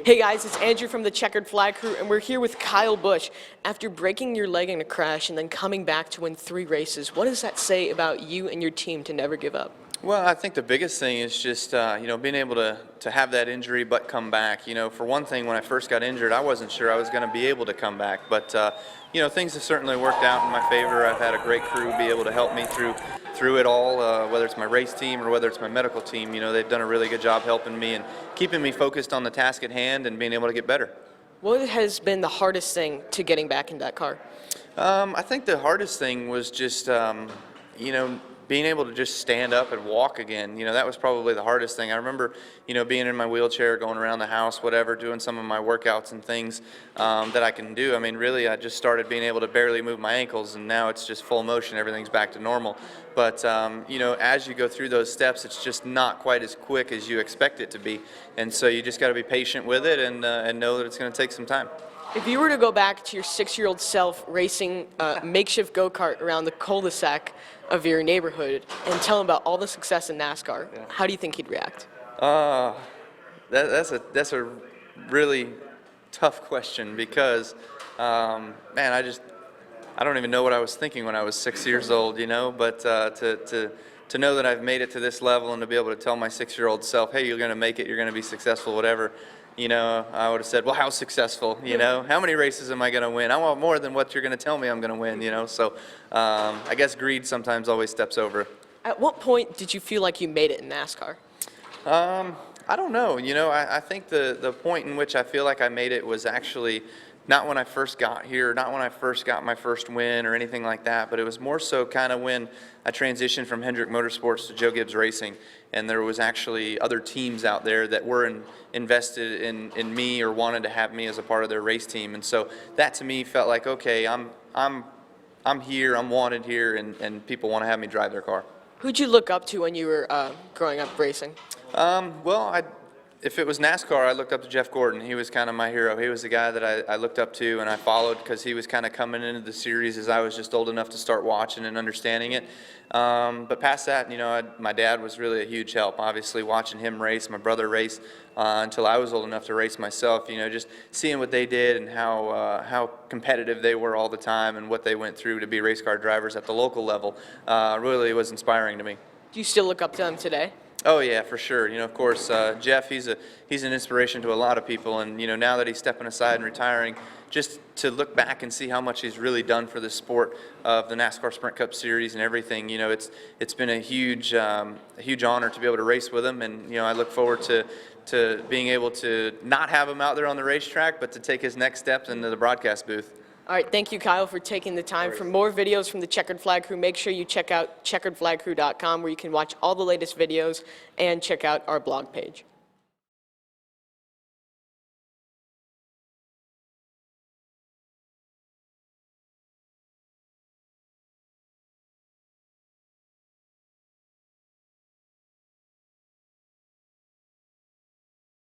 Hey guys, it's Andrew from the Checkered Flag Crew, and we're here with Kyle Busch. After breaking your leg in a crash and then coming back to win 3 races, what does that say about you and your team to never give up? Well, I think the biggest thing is just being able to have that injury but come back. For one thing, when I first got injured, I wasn't sure I was going to be able to come back. But things have certainly worked out in my favor. I've had a great crew be able to help me through it all. Whether it's my race team or whether it's my medical team, they've done a really good job helping me and keeping me focused on the task at hand and being able to get better. What has been the hardest thing to getting back in that car? I think the hardest thing was just being able to just stand up and walk again. That was probably the hardest thing. I remember, being in my wheelchair, going around the house, whatever, doing some of my workouts and things that I can do. I mean, really, I just started being able to barely move my ankles, and now it's just full motion. Everything's back to normal. But, as you go through those steps, it's just not quite as quick as you expect it to be. And so you just got to be patient with it and know that it's going to take some time. If you were to go back to your 6-year-old self racing a makeshift go-kart around the cul-de-sac of your neighborhood and tell him about all the success in NASCAR, how do you think he'd react? That's a really tough question because, man, I don't even know what I was thinking when I was 6 years old, but to know that I've made it to this level and to be able to tell my 6-year-old self, hey, you're going to make it, you're going to be successful, whatever, I would have said, well, how successful, How many races am I going to win? I want more than what you're going to tell me I'm going to win, So I guess greed sometimes always steps over. At what point did you feel like you made it in NASCAR? I don't know. I think the point in which I feel like I made it was actually not when I first got here, not when I first got my first win or anything like that, but it was more so kind of when I transitioned from Hendrick Motorsports to Joe Gibbs Racing, and there was actually other teams out there that were invested in me or wanted to have me as a part of their race team, and so that to me felt like, okay, I'm here, I'm wanted here, and people want to have me drive their car. Who'd you look up to when you were growing up racing? If it was NASCAR, I looked up to Jeff Gordon. He was kind of my hero. He was the guy that I looked up to and I followed because he was kind of coming into the series as I was just old enough to start watching and understanding it. But past that, my dad was really a huge help. Obviously, watching him race, my brother race, until I was old enough to race myself. Just seeing what they did and how competitive they were all the time and what they went through to be race car drivers at the local level really was inspiring to me. Do you still look up to them today? Oh yeah, for sure. Of course, Jeff, he's an inspiration to a lot of people, and now that he's stepping aside and retiring, just to look back and see how much he's really done for the sport of the NASCAR Sprint Cup Series and everything. It's been a huge honor to be able to race with him, and I look forward to being able to not have him out there on the racetrack, but to take his next steps into the broadcast booth. All right, thank you, Kyle, for taking the time. For more videos from the Checkered Flag Crew, make sure you check out checkeredflagcrew.com, where you can watch all the latest videos and check out our blog page.